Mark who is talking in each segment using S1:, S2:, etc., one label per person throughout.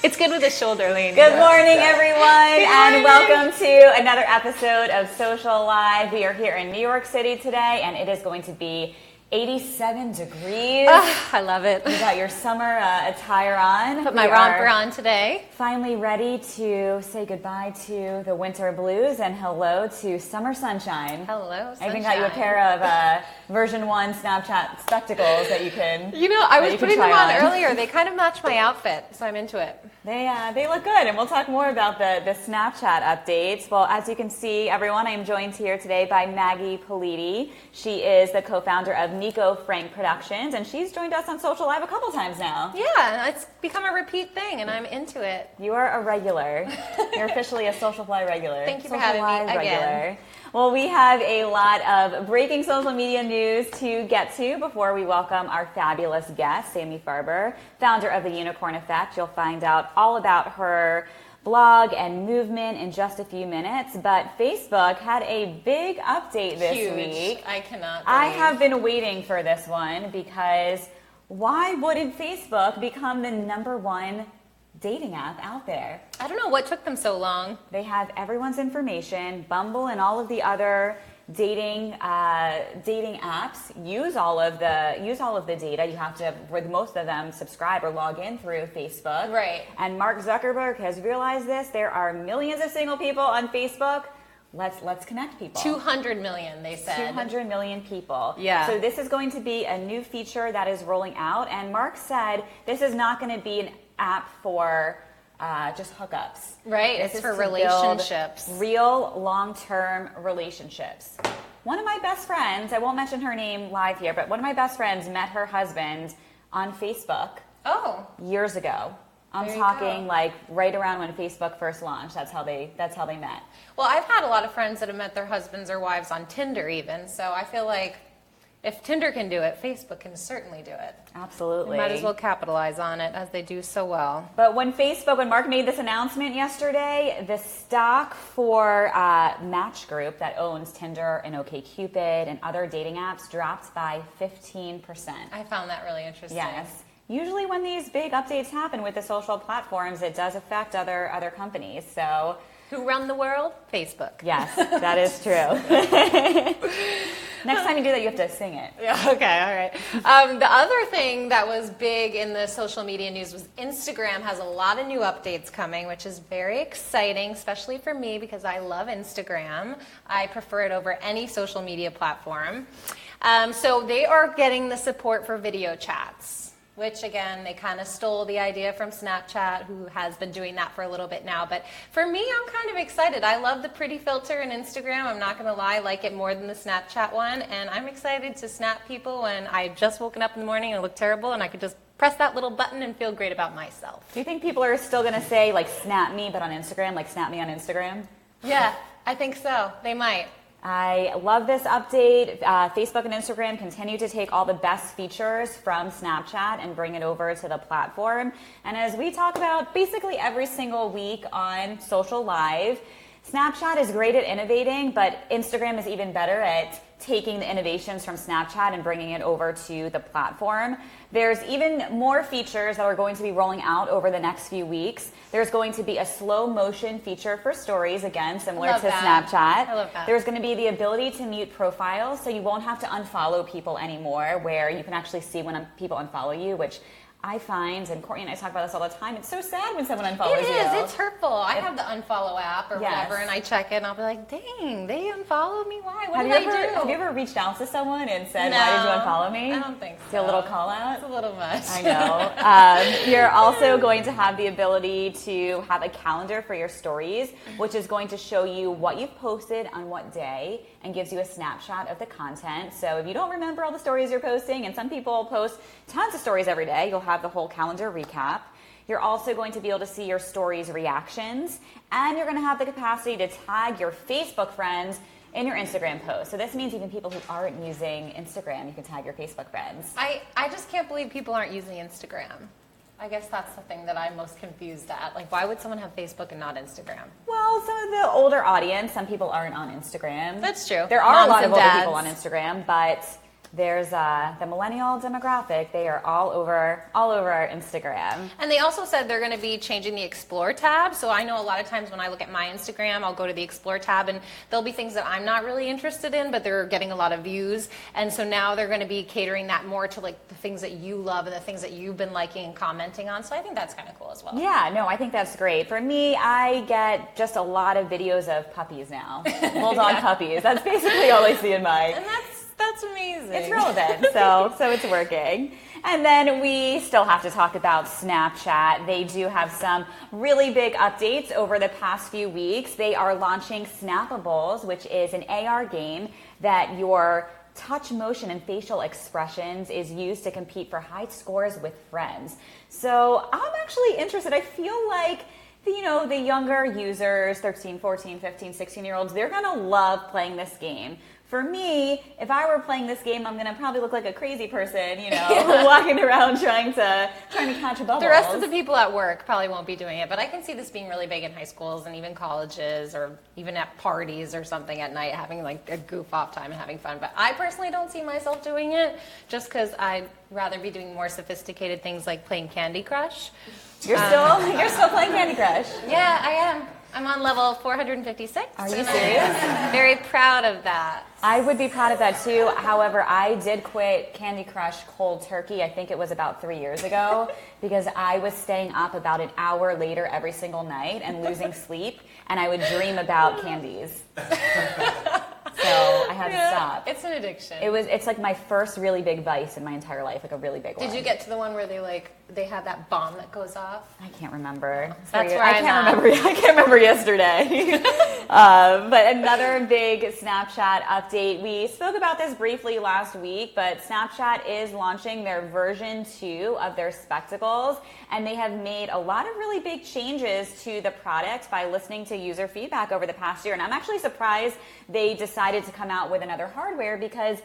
S1: It's good with a shoulder lean.
S2: Good morning, everyone, and welcome to another episode of Social Live. We are here in New York City today, and it is going to be 87 degrees.
S1: I love it.
S2: You got your summer attire on.
S1: Put my romper on today.
S2: Finally ready to say goodbye to the winter blues and hello to summer sunshine.
S1: Hello, sunshine.
S2: I even got you a pair of version 1 Snapchat spectacles that you can
S1: I was putting them on earlier. They kind of match my outfit, so I'm into it.
S2: They look good, and we'll talk more about the Snapchat updates. Well, as you can see, everyone, I am joined here today by Maggie Politi. She is the co-founder of Nico Frank Productions, and she's joined us on Social Live a couple times now.
S1: Yeah, it's become a repeat thing, and I'm into it.
S2: You are a regular. You're officially a Socialfly regular.
S1: Thank you for having me again.
S2: Well, we have a lot of breaking social media news to get to before we welcome our fabulous guest, Sammy Farber, founder of The Unicorn Effect. You'll find out all about her blog and movement in just a few minutes, but Facebook had a big update this week.
S1: I cannot believe.
S2: I have been waiting for this one because why wouldn't Facebook become the #1 dating app out there?
S1: I don't know what took them so long.
S2: They have everyone's information. Bumble and all of the other dating apps use all of the data. You have to, with most of them, subscribe or log in through Facebook.
S1: Right.
S2: And Mark Zuckerberg has realized this. There are millions of single people on Facebook. Let's connect people.
S1: 200 million, they said.
S2: 200 million people.
S1: Yeah.
S2: So this is going to be a new feature that is rolling out. And Mark said this is not going to be an app for just hookups.
S1: Right,
S2: This
S1: it's
S2: is
S1: for
S2: to
S1: relationships.
S2: build real long-term relationships. One of my best friends, I won't mention her name live here, but one of my best friends met her husband on Facebook years ago. I'm talking like right around when Facebook first launched. That's how they met.
S1: Well, I've had a lot of friends that have met their husbands or wives on Tinder even, so I feel like if Tinder can do it, Facebook can certainly do it.
S2: Absolutely.
S1: They might as well capitalize on it as they do so well.
S2: But when Mark made this announcement yesterday, the stock for Match Group that owns Tinder and OkCupid and other dating apps dropped by 15%.
S1: I found that really interesting.
S2: Yes. Usually when these big updates happen with the social platforms, it does affect other companies. So
S1: who run the world? Facebook.
S2: Yes, that is true. Next time you do that, you have to sing it.
S1: Yeah, okay, all right. The other thing that was big in the social media news was Instagram has a lot of new updates coming, which is very exciting, especially for me because I love Instagram. I prefer it over any social media platform. So they are getting the support for video chats, which again, they kind of stole the idea from Snapchat, who has been doing that for a little bit now. But for me, I'm kind of excited. I love the pretty filter in Instagram. I'm not going to lie, I like it more than the Snapchat one. And I'm excited to snap people when I've just woken up in the morning and look terrible, and I could just press that little button and feel great about myself.
S2: Do you think people are still going to say, like, snap me, but on Instagram, like, snap me on Instagram?
S1: Yeah, I think so. They might.
S2: I love this update. Facebook and Instagram continue to take all the best features from Snapchat and bring it over to the platform. And as we talk about basically every single week on Social Live, Snapchat is great at innovating, but Instagram is even better at taking the innovations from Snapchat and bringing it over to the platform. There's even more features that are going to be rolling out over the next few weeks. There's going to be a slow motion feature for stories, again, similar to Snapchat.
S1: I love that.
S2: There's going to be the ability to mute profiles, so you won't have to unfollow people anymore, where you can actually see when people unfollow you, which I find, and Courtney and I talk about this all the time, it's so sad when someone unfollows you.
S1: It is. It's hurtful. I have the unfollow app or whatever, and I check it, and I'll be like, dang, they unfollowed me. Why? What did I do?
S2: Have you ever reached out to someone and said, why did you unfollow me?
S1: I don't think so.
S2: Do a little call out?
S1: It's a little much.
S2: I know. You're also going to have the ability to have a calendar for your stories, which is going to show you what you've posted on what day and gives you a snapshot of the content. So if you don't remember all the stories you're posting, and some people post tons of stories every day, you'll have the whole calendar recap. You're also going to be able to see your stories' reactions, and you're going to have the capacity to tag your Facebook friends in your Instagram post. So this means even people who aren't using Instagram, you can tag your Facebook friends.
S1: I just can't believe people aren't using Instagram. I guess that's the thing that I'm most confused at. Like, why would someone have Facebook and not Instagram?
S2: Well, some of the older audience, some people aren't on Instagram.
S1: That's true.
S2: There are a lot of older people on Instagram, but there's the millennial demographic. They are all over our Instagram.
S1: And they also said they're going to be changing the Explore tab. So I know a lot of times when I look at my Instagram, I'll go to the Explore tab and there'll be things that I'm not really interested in, but they're getting a lot of views. And so now they're going to be catering that more to like the things that you love and the things that you've been liking and commenting on. So I think that's kind of cool as well.
S2: Yeah, no, I think that's great. For me, I get just a lot of videos of puppies now. Bulldog puppies. That's basically all I see in my...
S1: And that's amazing.
S2: It's relevant, so it's working. And then we still have to talk about Snapchat. They do have some really big updates over the past few weeks. They are launching Snappables, which is an AR game that your touch, motion, and facial expressions is used to compete for high scores with friends. So I'm actually interested. I feel like the younger users, 13, 14, 15, 16-year-olds, they're going to love playing this game. For me, if I were playing this game, I'm going to probably look like a crazy person, walking around trying to catch bubbles.
S1: The rest of the people at work probably won't be doing it, but I can see this being really big in high schools and even colleges or even at parties or something at night, having like a goof off time and having fun. But I personally don't see myself doing it just because I'd rather be doing more sophisticated things like playing Candy Crush.
S2: You're still playing Candy Crush?
S1: Yeah, I am. I'm on level 456.
S2: Are you serious?
S1: I'm very proud of that.
S2: I would be proud of that too. However, I did quit Candy Crush cold turkey. I think it was about 3 years ago because I was staying up about an hour later every single night and losing sleep, and I would dream about candies. So I had to stop.
S1: It's an addiction.
S2: It's like my first really big vice in my entire life, like a really big one.
S1: Did you get to the one where they have that bomb that goes off?
S2: I can't remember.
S1: That's where
S2: I can't remember yesterday. But another big Snapchat update. We spoke about this briefly last week, but Snapchat is launching their version 2 of their spectacles, and they have made a lot of really big changes to the product by listening to user feedback over the past year. And I'm actually surprised they decided to come out with another hardware because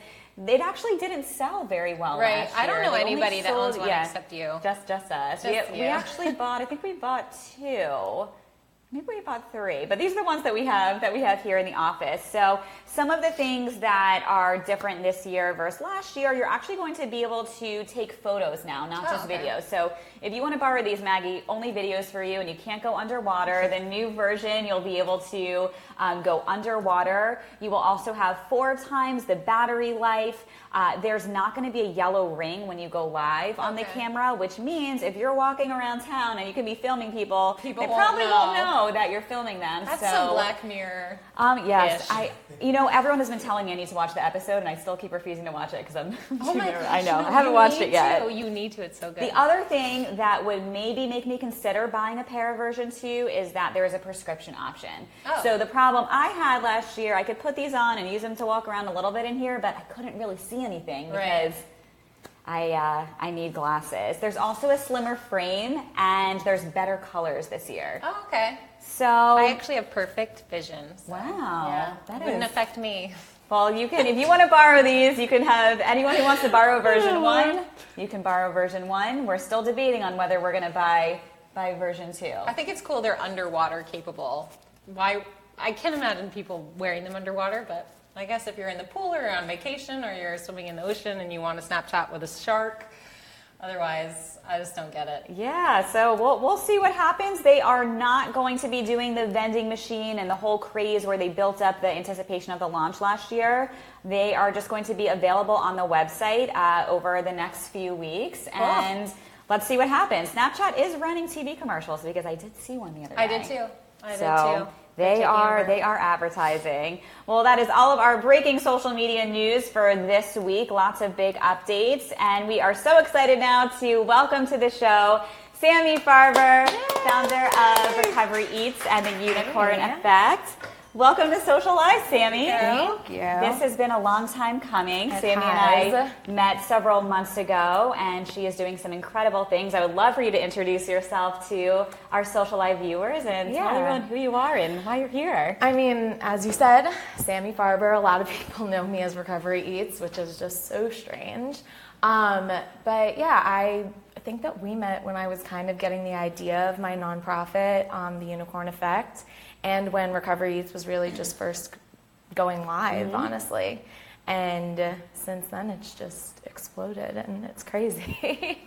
S2: it actually didn't sell very well last year.
S1: I don't know anybody that owns one except you.
S2: Just us. We actually bought, I think we bought 2. Maybe we bought 3, but these are the ones that we have here in the office. So some of the things that are different this year versus last year, you're actually going to be able to take photos now, not just videos. So if you want to borrow these, Maggie, only videos for you, and you can't go underwater. The new version, you'll be able to go underwater. You will also have 4 times the battery life. There's not going to be a yellow ring when you go live on the camera, which means if you're walking around town and you can be filming people they probably won't know that you're filming them.
S1: That's some Black Mirror.
S2: Yes, everyone has been telling me I need to watch the episode, and I still keep refusing to watch it because I'm too nervous. I know, I haven't watched it yet.
S1: You need to. It's so good.
S2: The other thing that would maybe make me consider buying a pair of version 2 is that there is a prescription option. So the problem I had last year, I could put these on and use them to walk around a little bit in here, but I couldn't really see anything because I need glasses. There's also a slimmer frame, and there's better colors this year.
S1: Oh, okay.
S2: So
S1: I actually have perfect vision. So,
S2: wow.
S1: That wouldn't affect me.
S2: Well, you can, if you want to borrow these, you can have anyone who wants to borrow version 1, you can borrow version 1. We're still debating on whether we're going to buy version 2.
S1: I think it's cool they're underwater capable. I can't imagine people wearing them underwater, but I guess if you're in the pool or you're on vacation or you're swimming in the ocean and you want to Snapchat with a shark, otherwise, I just don't get it.
S2: Yeah, so we'll see what happens. They are not going to be doing the vending machine and the whole craze where they built up the anticipation of the launch last year. They are just going to be available on the website over the next few weeks.
S1: Cool.
S2: And let's see what happens. Snapchat is running TV commercials because I did see one the other day.
S1: I did too.
S2: They are advertising. Well, that is all of our breaking social media news for this week. Lots of big updates. And we are so excited now to welcome to the show Sammy Farber, founder of Recovery Eats and the Unicorn Effect. Welcome to SocialLIVE, Sammy.
S3: Thank you.
S2: This has been a long time coming.
S3: It
S2: Sammy
S3: has.
S2: and I met several months ago, and she is doing some incredible things. I would love for you to introduce yourself to our SocialLIVE viewers and tell everyone who you are and why you're here.
S3: I mean, as you said, Sammy Farber. A lot of people know me as Recovery Eats, which is just so strange. But yeah, I think that we met when I was kind of getting the idea of my nonprofit, the Unicorn Effect, and when Recovery Eats was really just first going live, honestly. And since then, it's just exploded, and it's crazy.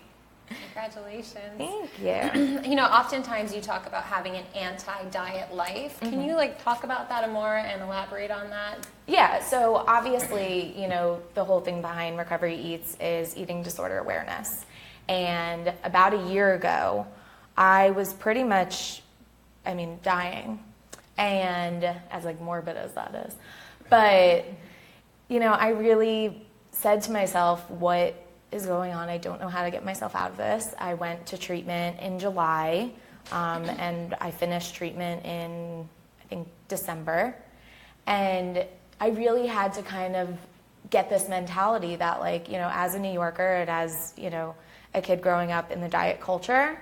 S1: Congratulations.
S3: Thank you.
S1: You know, oftentimes you talk about having an anti-diet life. Can you talk about that more and elaborate on that?
S3: Yeah, so obviously, the whole thing behind Recovery Eats is eating disorder awareness. And about a year ago, I was pretty much, dying. And as morbid as that is. But, I really said to myself, what is going on? I don't know how to get myself out of this. I went to treatment in July, and I finished treatment in, I think, December. And I really had to kind of get this mentality that, as a New Yorker and as, a kid growing up in the diet culture,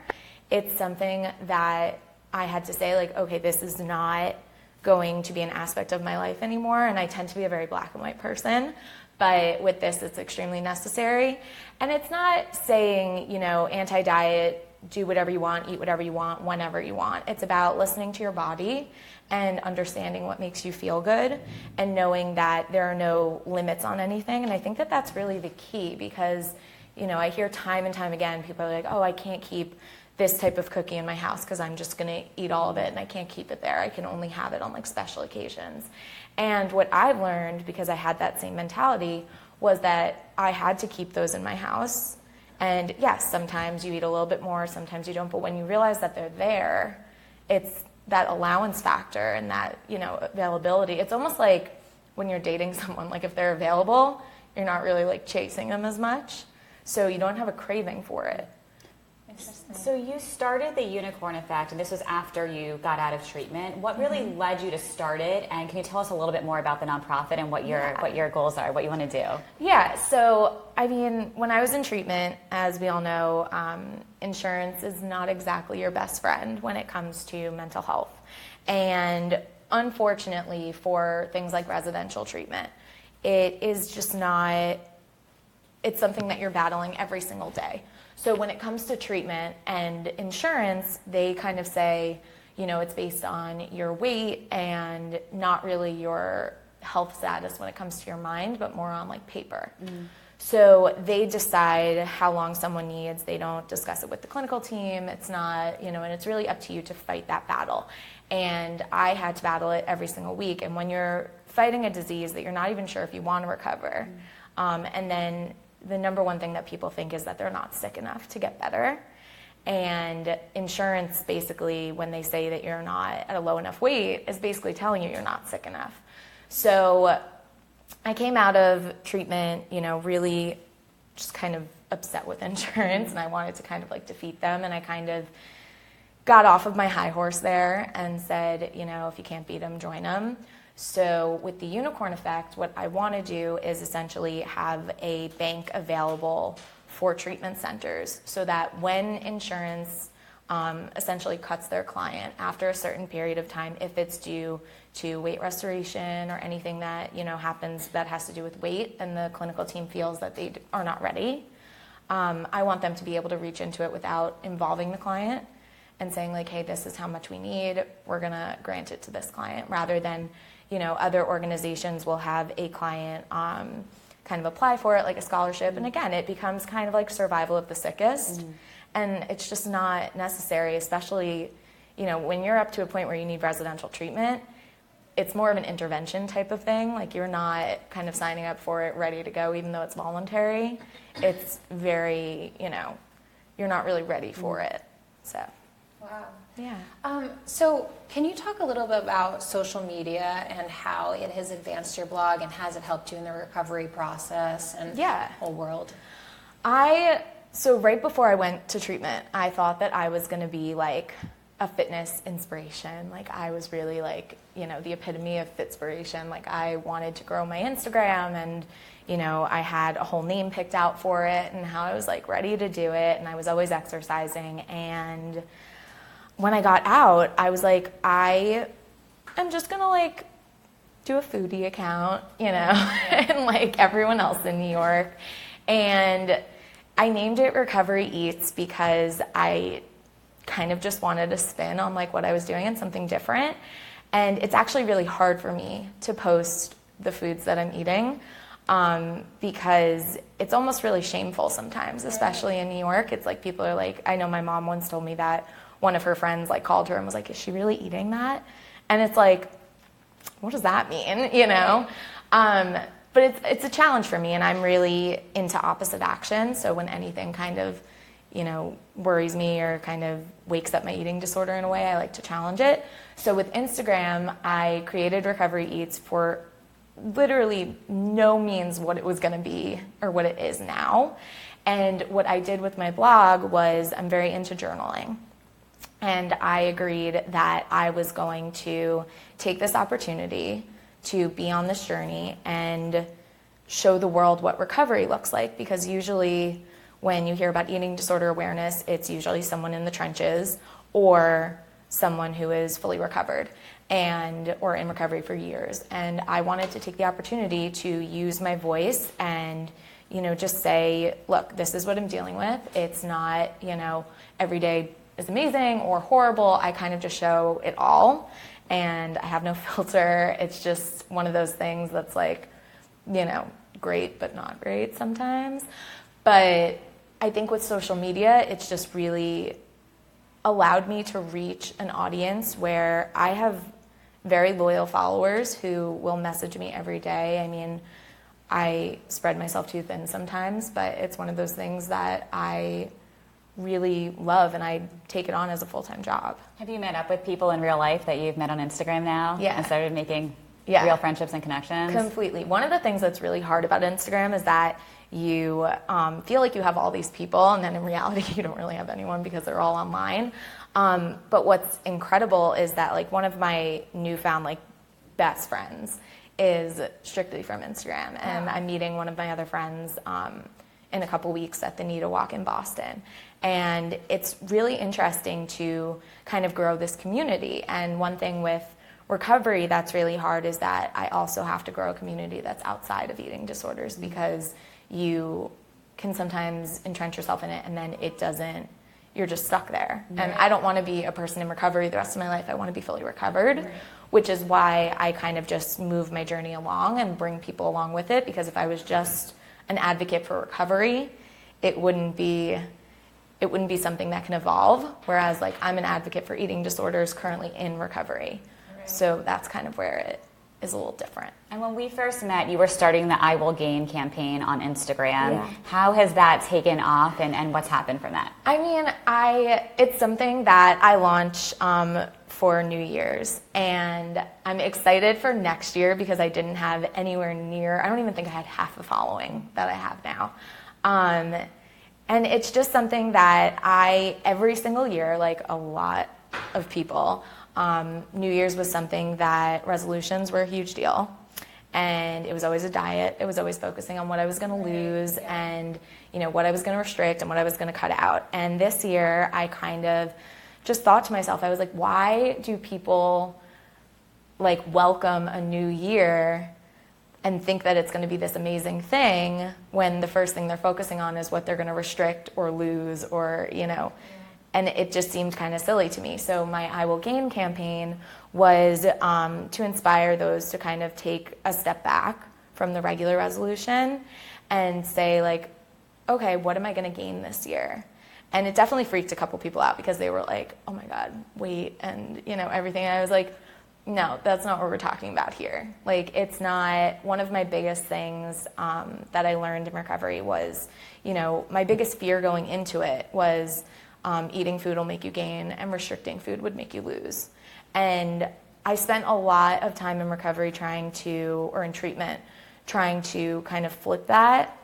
S3: it's something that I had to say, okay, this is not going to be an aspect of my life anymore. And I tend to be a very black and white person. But with this, it's extremely necessary. And it's not saying, anti-diet, do whatever you want, eat whatever you want, whenever you want. It's about listening to your body and understanding what makes you feel good and knowing that there are no limits on anything. And I think that that's really the key because, I hear time and time again, people are like, oh, I can't keep this type of cookie in my house because I'm just going to eat all of it and I can't keep it there. I can only have it on special occasions. And what I've learned, because I had that same mentality, was that I had to keep those in my house. And yes, sometimes you eat a little bit more, sometimes you don't. But when you realize that they're there, it's that allowance factor and that, availability. It's almost like when you're dating someone, if they're available, you're not really chasing them as much. So you don't have a craving for it.
S2: So you started the Unicorn Effect, and this was after you got out of treatment. What really led you to start it? And can you tell us a little bit more about the nonprofit and what your goals are, what you want to do?
S3: Yeah, so when I was in treatment, as we all know, insurance is not exactly your best friend when it comes to mental health. And unfortunately, for things like residential treatment, it is just not, it's something that you're battling every single day. So when it comes to treatment and insurance, they kind of say, it's based on your weight and not really your health status when it comes to your mind, but more on paper. So they decide how long someone needs. They don't discuss it with the clinical team. It's not, and it's really up to you to fight that battle. And I had to battle it every single week. And when you're fighting a disease that you're not even sure if you want to recover, and then the number one thing that people think is that they're not sick enough to get better. And insurance, basically, when they say that you're not at a low enough weight, is basically telling you you're not sick enough. So I came out of treatment, really just kind of upset with insurance, and I wanted to kind of defeat them. And I kind of got off of my high horse there and said, if you can't beat them, join them. So with the Unicorn Effect, what I want to do is essentially have a bank available for treatment centers so that when insurance essentially cuts their client after a certain period of time, if it's due to weight restoration or anything that happens that has to do with weight and the clinical team feels that they are not ready, I want them to be able to reach into it without involving the client and saying hey, this is how much we need, we're going to grant it to this client, rather than other organizations will have a client kind of apply for it like a scholarship. And again, it becomes kind of survival of the sickest. And it's just not necessary, especially, when you're up to a point where you need residential treatment, it's more of an intervention type of thing. You're not kind of signing up for it ready to go, even though it's voluntary. It's very, you're not really ready for it. So.
S1: Wow.
S3: Yeah.
S1: So can you talk a little bit about social media and how it has advanced your blog and has it helped you in the recovery process and the whole world?
S3: So right before I went to treatment, I thought that I was going to be a fitness inspiration. I was really the epitome of fitspiration. I wanted to grow my Instagram and, I had a whole name picked out for it and how I was ready to do it. And I was always exercising. And when I got out, I was I am just going to do a foodie account, and everyone else in New York. And I named it Recovery Eats because I kind of just wanted a spin on what I was doing and something different. And it's actually really hard for me to post the foods that I'm eating. because it's almost really shameful sometimes, especially in New York. It's like people are like, I know my mom once told me that one of her friends like called her and was like, is she really eating that? And it's like, what does that mean, you know? But it's a challenge for me, and I'm really into opposite action. So when anything kind of, you know, worries me or kind of wakes up my eating disorder in a way, I like to challenge it. So with Instagram, I created Recovery Eats for literally no means what it was going to be or what it is now. And what I did with my blog was I'm very into journaling. And I agreed that I was going to take this opportunity to be on this journey and show the world what recovery looks like, because usually when you hear about eating disorder awareness, it's usually someone in the trenches or someone who is fully recovered or in recovery for years. And I wanted to take the opportunity to use my voice and, you know, just say, look, this is what I'm dealing with. It's not, you know, every day is amazing or horrible. I kind of just show it all, and I have no filter. It's just one of those things that's like, you know, great but not great sometimes. But I think with social media, it's just really allowed me to reach an audience where I have very loyal followers who will message me every day. I mean, I spread myself too thin sometimes, but it's one of those things that I really love, and I take it on as a full-time job.
S2: Have you met up with people in real life that you've met on Instagram now?
S3: Yeah.
S2: And started making real friendships and connections?
S3: Completely. One of the things that's really hard about Instagram is that you feel like you have all these people, and then in reality you don't really have anyone because they're all online. But what's incredible is that like one of my newfound like best friends is strictly from Instagram, and I'm meeting one of my other friends in a couple weeks at the Nita Walk in Boston. And it's really interesting to kind of grow this community. And one thing with recovery that's really hard is that I also have to grow a community that's outside of eating disorders, because you can sometimes entrench yourself in it and then you're just stuck there. Right. And I don't want to be a person in recovery the rest of my life. I want to be fully recovered, right. Which is why I kind of just move my journey along and bring people along with it, because if I was just an advocate for recovery, it wouldn't be something that can evolve, whereas like I'm an advocate for eating disorders currently in recovery. Right. So that's kind of where it is a little different.
S2: And when we first met, you were starting the I Will Gain campaign on Instagram. Yeah. How has that taken off, and what's happened from that? I
S3: mean, it's something that I launch for New Year's, and I'm excited for next year because I didn't have anywhere near, I don't even think I had half the following that I have now. And it's just something that every single year, like a lot of people, New Year's was something that resolutions were a huge deal. And it was always a diet. It was always focusing on what I was going to lose and, you know, what I was going to restrict and what I was going to cut out. And this year I kind of just thought to myself, I was like, why do people like welcome a new year and think that it's going to be this amazing thing when the first thing they're focusing on is what they're going to restrict or lose or, you know, and it just seemed kind of silly to me. So my I Will Gain campaign was to inspire those to kind of take a step back from the regular resolution and say like, okay, what am I going to gain this year? And it definitely freaked a couple people out because they were like, oh my God, wait, and you know, everything. And I was like, no, that's not what we're talking about here. Like, it's not, one of my biggest things that I learned in recovery was, you know, my biggest fear going into it was eating food will make you gain and restricting food would make you lose. And I spent a lot of time in recovery in treatment, trying to kind of flip that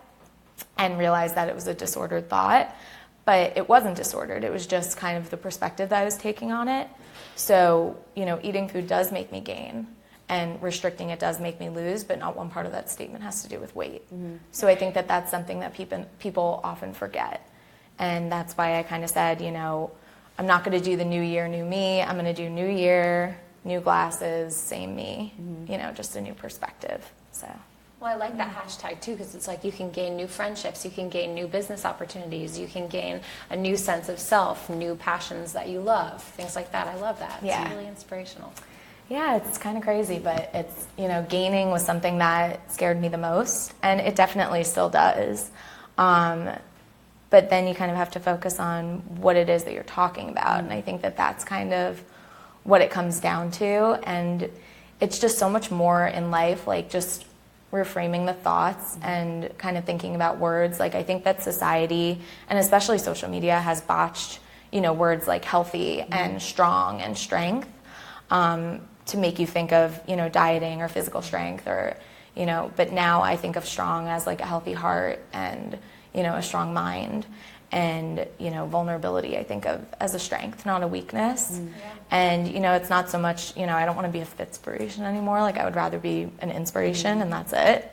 S3: and realize that it was a disordered thought. But it wasn't disordered. It was just kind of the perspective that I was taking on it. So, you know, eating food does make me gain and restricting it does make me lose, but not one part of that statement has to do with weight. Mm-hmm. So I think that that's something that people often forget. And that's why I kind of said, you know, I'm not going to do the new year, new me. I'm going to do new year, new glasses, same me, you know, just a new perspective. So.
S1: Well, I like that hashtag too, because it's like you can gain new friendships, you can gain new business opportunities, you can gain a new sense of self, new passions that you love, things like that. I love that.
S3: Yeah.
S1: It's really inspirational.
S3: Yeah, it's kind of crazy, but it's, gaining was something that scared me the most, and it definitely still does. But then you kind of have to focus on what it is that you're talking about, and I think that that's kind of what it comes down to, and it's just so much more in life, like just reframing the thoughts and kind of thinking about words. Like I think that society, and especially social media, has botched, words like healthy and strong and strength, to make you think of, dieting or physical strength or, but now I think of strong as like a healthy heart and, a strong mind, and, vulnerability I think of as a strength, not a weakness. And, it's not so much, I don't want to be a fitspiration anymore. Like I would rather be an inspiration and that's it.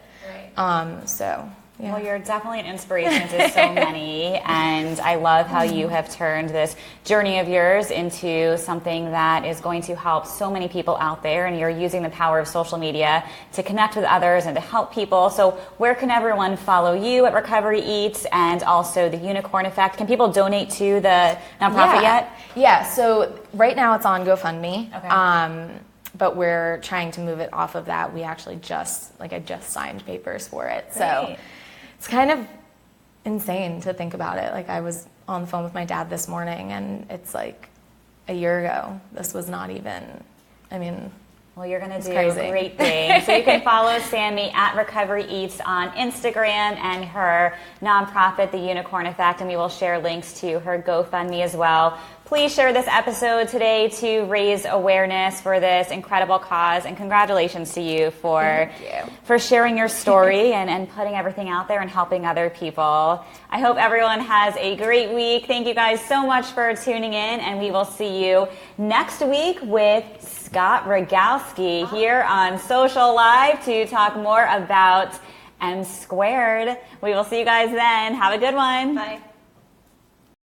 S1: Right.
S3: So, yeah.
S2: Well, you're definitely an inspiration to so many, and I love how you have turned this journey of yours into something that is going to help so many people out there, and you're using the power of social media to connect with others and to help people. So where can everyone follow you at Recovery Eats and also the Unicorn Effect? Can people donate to the nonprofit yet?
S3: Yeah, so right now it's on GoFundMe.
S2: Okay.
S3: But we're trying to move it off of that. We actually I just signed papers for it. So
S2: Great.
S3: It's kind of insane to think about it. Like I was on the phone with my dad this morning, and it's like a year ago. This was not even,
S2: Well, you're going to do
S3: crazy.
S2: Great things. So you can follow Sammy at Recovery Eats on Instagram and her nonprofit, The Unicorn Effect, and we will share links to her GoFundMe as well. Please share this episode today to raise awareness for this incredible cause, and congratulations to you for sharing your story and putting everything out there and helping other people. I hope everyone has a great week. Thank you guys so much for tuning in, and we will see you next week with Scott Rogalski here on SocialLIVE to talk more about M Squared. We will see you guys then. Have a good one.
S1: Bye.